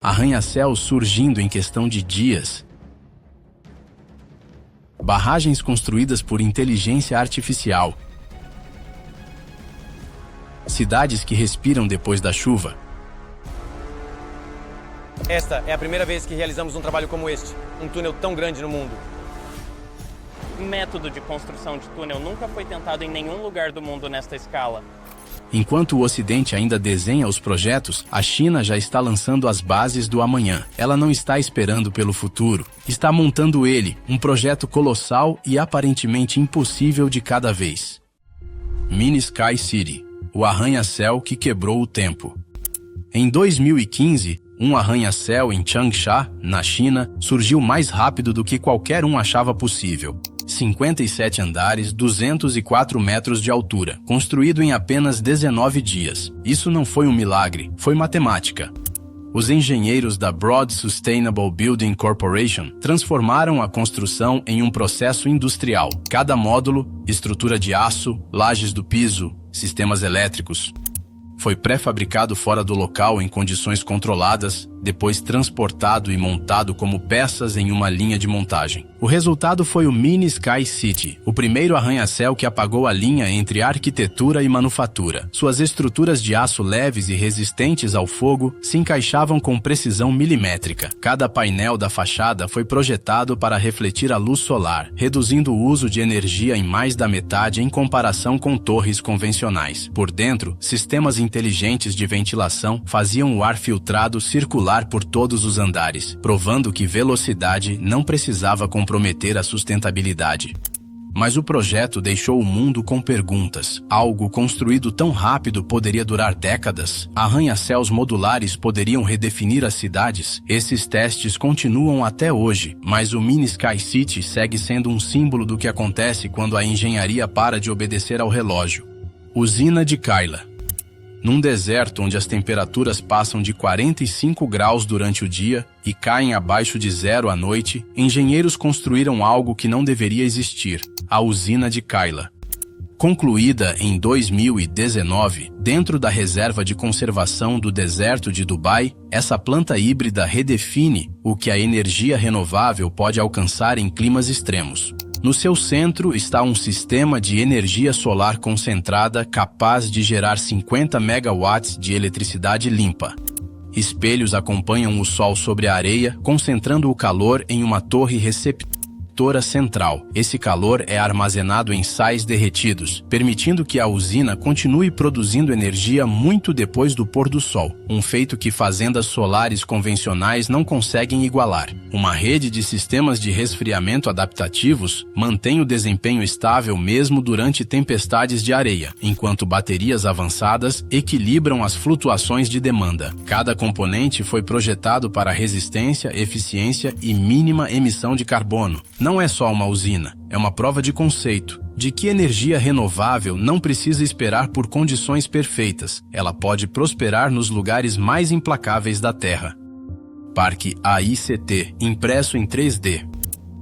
Arranha-céus surgindo em questão de dias. Barragens construídas por inteligência artificial. Cidades que respiram depois da chuva. Esta é a primeira vez que realizamos um trabalho como este, um túnel tão grande no mundo. O método de construção de túnel nunca foi tentado em nenhum lugar do mundo nesta escala. Enquanto o Ocidente ainda desenha os projetos, a China já está lançando as bases do amanhã. Ela não está esperando pelo futuro, está montando ele, um projeto colossal e aparentemente impossível de cada vez. Mini Sky City, o arranha-céu que quebrou o tempo. Em 2015, um arranha-céu em Changsha, na China, surgiu mais rápido do que qualquer um achava possível. 57 andares, 204 metros de altura, construído em apenas 19 dias. Isso não foi um milagre, foi matemática. Os engenheiros da Broad Sustainable Building Corporation transformaram a construção em um processo industrial. Cada módulo, estrutura de aço, lajes do piso, sistemas elétricos, foi pré-fabricado fora do local em condições controladas, depois transportado e montado como peças em uma linha de montagem. O resultado foi o Mini Sky City, o primeiro arranha-céu que apagou a linha entre arquitetura e manufatura. Suas estruturas de aço leves e resistentes ao fogo se encaixavam com precisão milimétrica. Cada painel da fachada foi projetado para refletir a luz solar, reduzindo o uso de energia em mais da metade em comparação com torres convencionais. Por dentro, sistemas inteligentes de ventilação faziam o ar filtrado circular por todos os andares, provando que velocidade não precisava comprometer a sustentabilidade. Mas o projeto deixou o mundo com perguntas. Algo construído tão rápido poderia durar décadas? Arranha-céus modulares poderiam redefinir as cidades? Esses testes continuam até hoje, mas o Mini Sky City segue sendo um símbolo do que acontece quando a engenharia para de obedecer ao relógio. Usina de Kaila. Num deserto onde as temperaturas passam de 45 graus durante o dia e caem abaixo de zero à noite, engenheiros construíram algo que não deveria existir, a usina de Kaila. Concluída em 2019, dentro da reserva de conservação do deserto de Dubai, essa planta híbrida redefine o que a energia renovável pode alcançar em climas extremos. No seu centro está um sistema de energia solar concentrada capaz de gerar 50 megawatts de eletricidade limpa. Espelhos acompanham o sol sobre a areia, concentrando o calor em uma torre receptora central. Esse calor é armazenado em sais derretidos, permitindo que a usina continue produzindo energia muito depois do pôr do sol, um feito que fazendas solares convencionais não conseguem igualar. Uma rede de sistemas de resfriamento adaptativos mantém o desempenho estável mesmo durante tempestades de areia, enquanto baterias avançadas equilibram as flutuações de demanda. Cada componente foi projetado para resistência, eficiência e mínima emissão de carbono. Não é só uma usina, é uma prova de conceito, de que energia renovável não precisa esperar por condições perfeitas, ela pode prosperar nos lugares mais implacáveis da Terra. Parque AICT, impresso em 3D.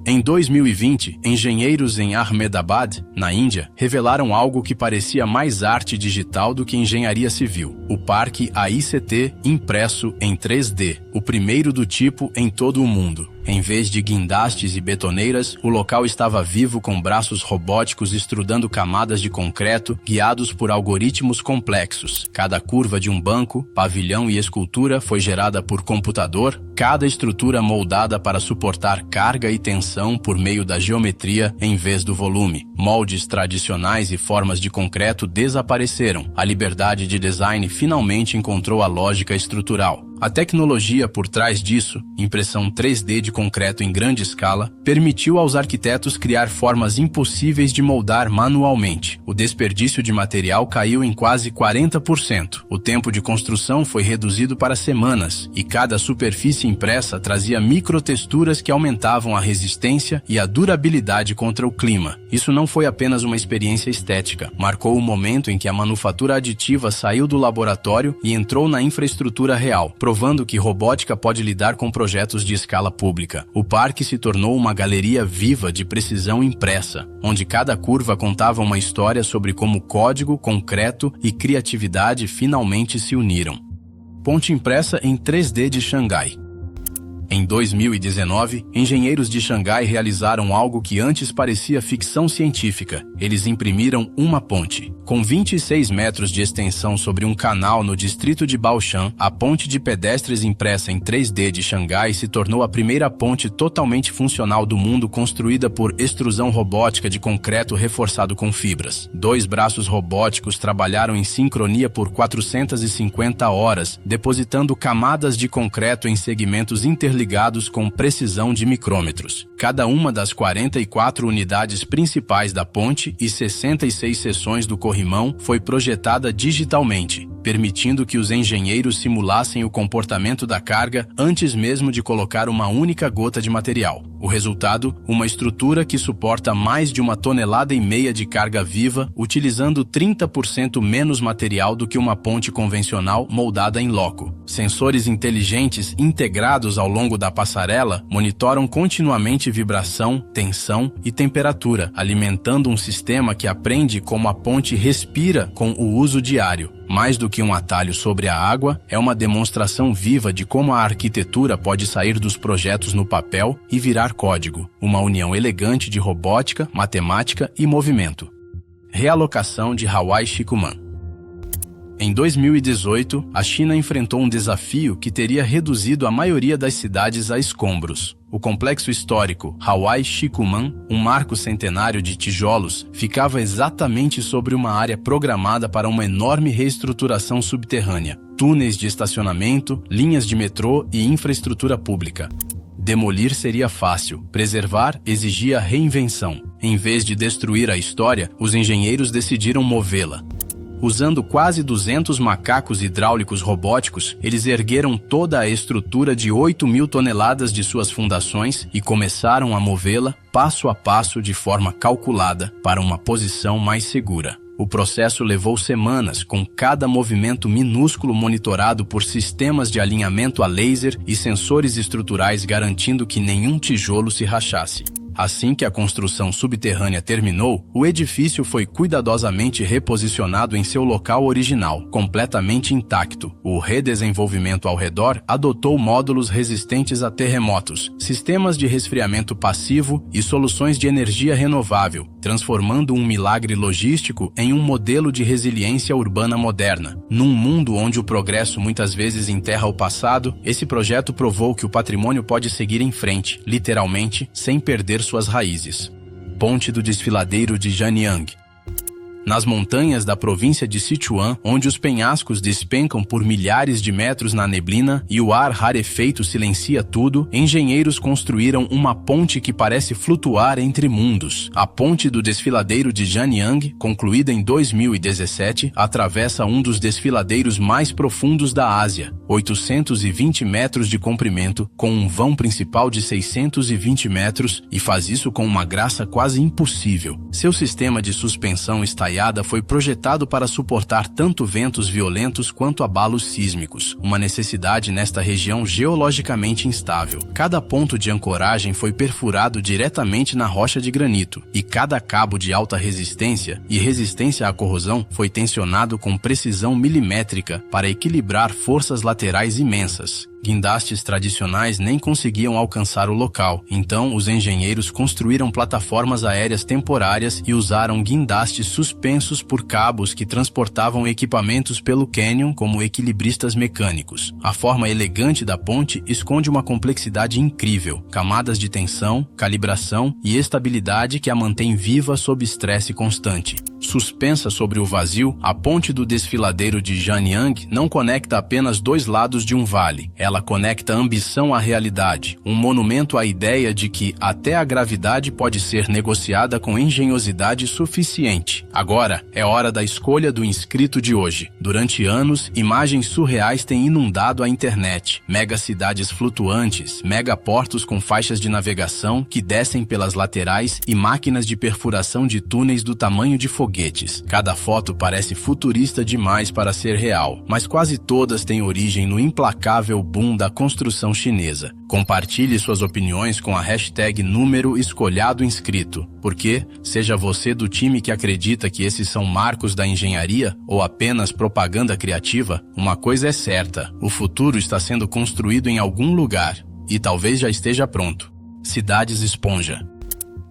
Em 2020, engenheiros em Ahmedabad, na Índia, revelaram algo que parecia mais arte digital do que engenharia civil. O Parque AICT impresso em 3D, o primeiro do tipo em todo o mundo. Em vez de guindastes e betoneiras, o local estava vivo com braços robóticos estrudando camadas de concreto guiados por algoritmos complexos. Cada curva de um banco, pavilhão e escultura foi gerada por computador, cada estrutura moldada para suportar carga e tensão por meio da geometria em vez do volume. Moldes tradicionais e formas de concreto desapareceram. A liberdade de design finalmente encontrou a lógica estrutural. A tecnologia por trás disso, impressão 3D de concreto em grande escala, permitiu aos arquitetos criar formas impossíveis de moldar manualmente. O desperdício de material caiu em quase 40%. O tempo de construção foi reduzido para semanas, e cada superfície impressa trazia microtexturas que aumentavam a resistência e a durabilidade contra o clima. Isso não foi apenas uma experiência estética, marcou o momento em que a manufatura aditiva saiu do laboratório e entrou na infraestrutura real, provando que robótica pode lidar com projetos de escala pública. O parque se tornou uma galeria viva de precisão impressa, onde cada curva contava uma história sobre como código, concreto e criatividade finalmente se uniram. ponte impressa em 3D de Xangai. Em 2019, engenheiros de Xangai realizaram algo que antes parecia ficção científica. Eles imprimiram uma ponte. Com 26 metros de extensão sobre um canal no distrito de Baoshan, a ponte de pedestres impressa em 3D de Xangai se tornou a primeira ponte totalmente funcional do mundo construída por extrusão robótica de concreto reforçado com fibras. 2 braços robóticos trabalharam em sincronia por 450 horas, depositando camadas de concreto em segmentos interligados com precisão de micrômetros. Cada uma das 44 unidades principais da ponte e 66 seções do corrimão foi projetada digitalmente, permitindo que os engenheiros simulassem o comportamento da carga antes mesmo de colocar uma única gota de material. O resultado, uma estrutura que suporta mais de 1,5 toneladas de carga viva, utilizando 30% menos material do que uma ponte convencional moldada em loco. Sensores inteligentes integrados ao longo da passarela monitoram continuamente vibração, tensão e temperatura, alimentando um sistema que aprende como a ponte respira com o uso diário. Mais do que um atalho sobre a água, é uma demonstração viva de como a arquitetura pode sair dos projetos no papel e virar código, uma união elegante de robótica, matemática e movimento. Realocação de Hawaii Shikuman. Em 2018, a China enfrentou um desafio que teria reduzido a maioria das cidades a escombros. O complexo histórico Hawaii Shikuman, um marco centenário de tijolos, ficava exatamente sobre uma área programada para uma enorme reestruturação subterrânea, túneis de estacionamento, linhas de metrô e infraestrutura pública. Demolir seria fácil, preservar exigia reinvenção. Em vez de destruir a história, os engenheiros decidiram movê-la. Usando quase 200 macacos hidráulicos robóticos, eles ergueram toda a estrutura de 8.000 toneladas de suas fundações e começaram a movê-la, passo a passo de forma calculada, para uma posição mais segura. O processo levou semanas, com cada movimento minúsculo monitorado por sistemas de alinhamento a laser e sensores estruturais garantindo que nenhum tijolo se rachasse. Assim que a construção subterrânea terminou, o edifício foi cuidadosamente reposicionado em seu local original, completamente intacto. O redesenvolvimento ao redor adotou módulos resistentes a terremotos, sistemas de resfriamento passivo e soluções de energia renovável, transformando um milagre logístico em um modelo de resiliência urbana moderna. Num mundo onde o progresso muitas vezes enterra o passado, esse projeto provou que o patrimônio pode seguir em frente, literalmente, sem perder suas raízes. Ponte do Desfiladeiro de Janyang. Nas montanhas da província de Sichuan, onde os penhascos despencam por milhares de metros na neblina e o ar rarefeito silencia tudo, engenheiros construíram uma ponte que parece flutuar entre mundos. A Ponte do Desfiladeiro de Janyang, concluída em 2017, atravessa um dos desfiladeiros mais profundos da Ásia, 820 metros de comprimento, com um vão principal de 620 metros, e faz isso com uma graça quase impossível. Seu sistema de suspensão estaiada foi projetado para suportar tanto ventos violentos quanto abalos sísmicos, uma necessidade nesta região geologicamente instável. Cada ponto de ancoragem foi perfurado diretamente na rocha de granito, e cada cabo de alta resistência e resistência à corrosão foi tensionado com precisão milimétrica para equilibrar forças laterais imensas. Guindastes tradicionais nem conseguiam alcançar o local, então os engenheiros construíram plataformas aéreas temporárias e usaram guindastes suspensos por cabos que transportavam equipamentos pelo cânion como equilibristas mecânicos. A forma elegante da ponte esconde uma complexidade incrível, camadas de tensão, calibração e estabilidade que a mantém viva sob estresse constante. Suspensa sobre o vazio, a Ponte do Desfiladeiro de Janyang não conecta apenas 2 lados de um vale. Ela conecta a ambição à realidade, um monumento à ideia de que até a gravidade pode ser negociada com engenhosidade suficiente. Agora é hora da escolha do inscrito de hoje. Durante anos, imagens surreais têm inundado a internet. Megacidades flutuantes, megaportos com faixas de navegação que descem pelas laterais e máquinas de perfuração de túneis do tamanho de foguetes foguetes. Cada foto parece futurista demais para ser real, mas quase todas têm origem no implacável boom da construção chinesa. Compartilhe suas opiniões com a hashtag número escolhado inscrito, porque, seja você do time que acredita que esses são marcos da engenharia ou apenas propaganda criativa, uma coisa é certa: o futuro está sendo construído em algum lugar, e talvez já esteja pronto. Cidades esponja.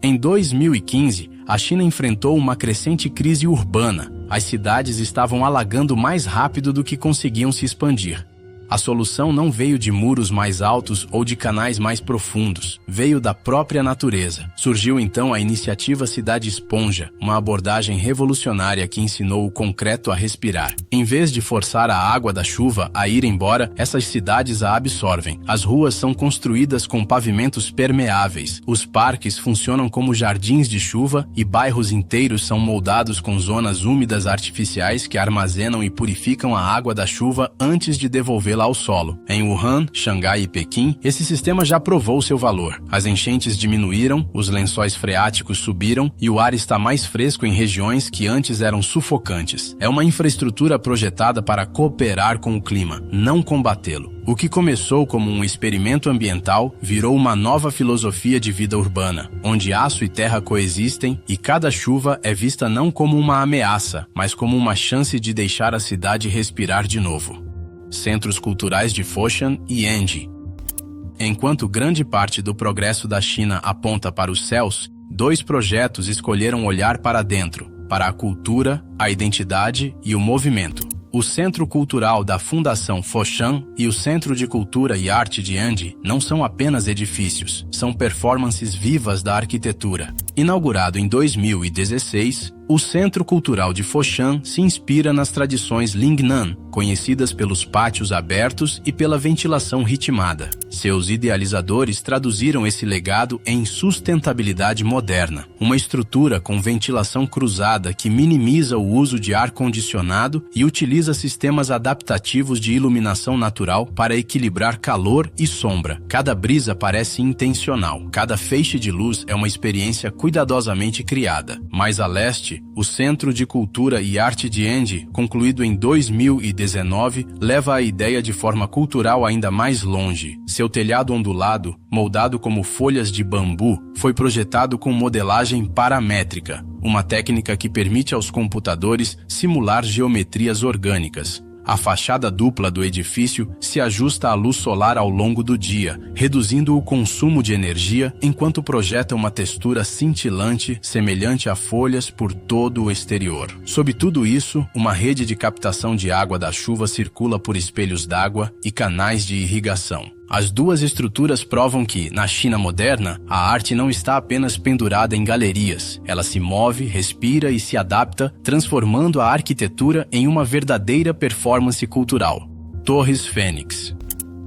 Em 2015, a China enfrentou uma crescente crise urbana. As cidades estavam alagando mais rápido do que conseguiam se expandir. A solução não veio de muros mais altos ou de canais mais profundos, veio da própria natureza. Surgiu então a iniciativa Cidade Esponja, uma abordagem revolucionária que ensinou o concreto a respirar. Em vez de forçar a água da chuva a ir embora, essas cidades a absorvem. As ruas são construídas com pavimentos permeáveis, os parques funcionam como jardins de chuva e bairros inteiros são moldados com zonas úmidas artificiais que armazenam e purificam a água da chuva antes de devolvê-la ao solo. Em Wuhan, Xangai e Pequim, esse sistema já provou seu valor. As enchentes diminuíram, os lençóis freáticos subiram e o ar está mais fresco em regiões que antes eram sufocantes. É uma infraestrutura projetada para cooperar com o clima, não combatê-lo. O que começou como um experimento ambiental virou uma nova filosofia de vida urbana, onde aço e terra coexistem e cada chuva é vista não como uma ameaça, mas como uma chance de deixar a cidade respirar de novo. Centros culturais de Foshan e Enji. Enquanto grande parte do progresso da China aponta para os céus, 2 projetos escolheram olhar para dentro, para a cultura, a identidade e o movimento. O Centro Cultural da Fundação Foshan e o Centro de Cultura e Arte de Enji não são apenas edifícios, são performances vivas da arquitetura. Inaugurado em 2016, o Centro Cultural de Foshan se inspira nas tradições Lingnan, conhecidas pelos pátios abertos e pela ventilação ritmada. Seus idealizadores traduziram esse legado em sustentabilidade moderna, uma estrutura com ventilação cruzada que minimiza o uso de ar-condicionado e utiliza sistemas adaptativos de iluminação natural para equilibrar calor e sombra. Cada brisa parece intencional, cada feixe de luz é uma experiência cuidadosamente criada. Mais a leste, o Centro de Cultura e Arte de Enji, concluído em 2019, leva a ideia de forma cultural ainda mais longe. Seu telhado ondulado, moldado como folhas de bambu, foi projetado com modelagem paramétrica, uma técnica que permite aos computadores simular geometrias orgânicas. A fachada dupla do edifício se ajusta à luz solar ao longo do dia, reduzindo o consumo de energia enquanto projeta uma textura cintilante semelhante a folhas por todo o exterior. Sob tudo isso, uma rede de captação de água da chuva circula por espelhos d'água e canais de irrigação. As 2 estruturas provam que, na China moderna, a arte não está apenas pendurada em galerias. Ela se move, respira e se adapta, transformando a arquitetura em uma verdadeira performance cultural. Torres Fênix.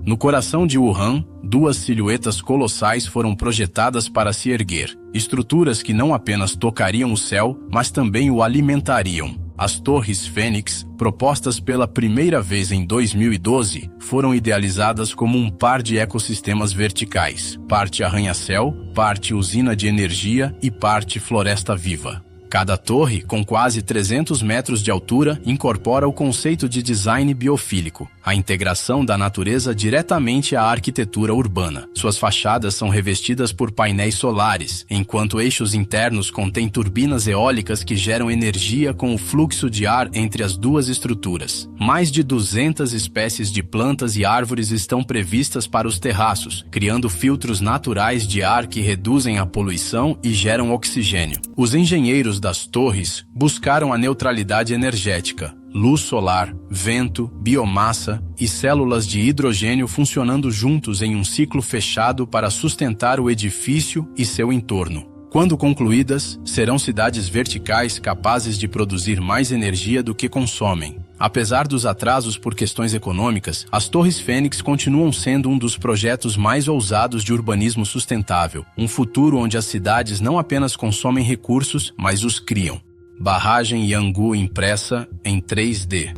No coração de Wuhan, 2 silhuetas colossais foram projetadas para se erguer. Estruturas que não apenas tocariam o céu, mas também o alimentariam. As Torres Fênix, propostas pela primeira vez em 2012, foram idealizadas como um par de ecossistemas verticais, parte arranha-céu, parte usina de energia e parte floresta viva. Cada torre, com quase 300 metros de altura, incorpora o conceito de design biofílico, a integração da natureza diretamente à arquitetura urbana. Suas fachadas são revestidas por painéis solares, enquanto eixos internos contêm turbinas eólicas que geram energia com o fluxo de ar entre as 2 estruturas. Mais de 200 espécies de plantas e árvores estão previstas para os terraços, criando filtros naturais de ar que reduzem a poluição e geram oxigênio. Os engenheiros das torres buscaram a neutralidade energética, luz solar, vento, biomassa e células de hidrogênio funcionando juntos em um ciclo fechado para sustentar o edifício e seu entorno. Quando concluídas, serão cidades verticais capazes de produzir mais energia do que consomem. Apesar dos atrasos por questões econômicas, as Torres Fênix continuam sendo um dos projetos mais ousados de urbanismo sustentável, um futuro onde as cidades não apenas consomem recursos, mas os criam. Barragem Yangu impressa em 3D.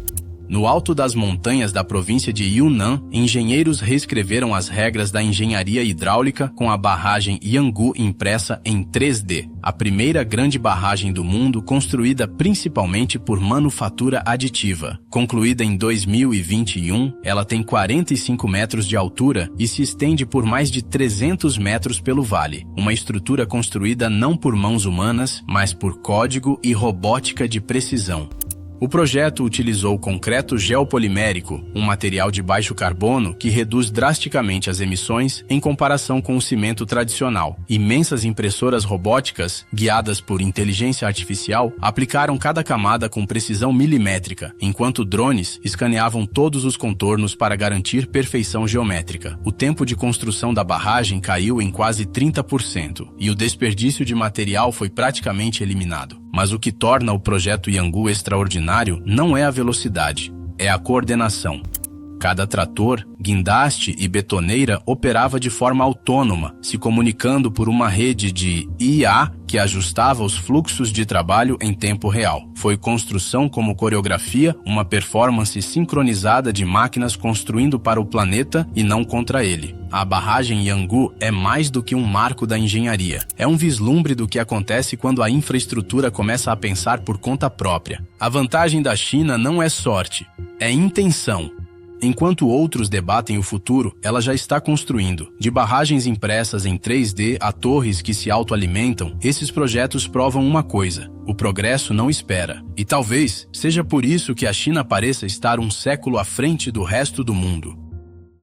No alto das montanhas da província de Yunnan, engenheiros reescreveram as regras da engenharia hidráulica com a barragem Yangu impressa em 3D, a primeira grande barragem do mundo construída principalmente por manufatura aditiva. Concluída em 2021, ela tem 45 metros de altura e se estende por mais de 300 metros pelo vale, uma estrutura construída não por mãos humanas, mas por código e robótica de precisão. O projeto utilizou concreto geopolimérico, um material de baixo carbono que reduz drasticamente as emissões em comparação com o cimento tradicional. Imensas impressoras robóticas, guiadas por inteligência artificial, aplicaram cada camada com precisão milimétrica, enquanto drones escaneavam todos os contornos para garantir perfeição geométrica. O tempo de construção da barragem caiu em quase 30% e o desperdício de material foi praticamente eliminado. Mas o que torna o projeto Yangu extraordinário não é a velocidade, é a coordenação. Cada trator, guindaste e betoneira operava de forma autônoma, se comunicando por uma rede de IA que ajustava os fluxos de trabalho em tempo real. Foi construção como coreografia, uma performance sincronizada de máquinas construindo para o planeta e não contra ele. A barragem Yangu é mais do que um marco da engenharia. É um vislumbre do que acontece quando a infraestrutura começa a pensar por conta própria. A vantagem da China não é sorte, é intenção. Enquanto outros debatem o futuro, ela já está construindo. De barragens impressas em 3D a torres que se autoalimentam, esses projetos provam uma coisa: o progresso não espera. E talvez seja por isso que a China pareça estar um século à frente do resto do mundo.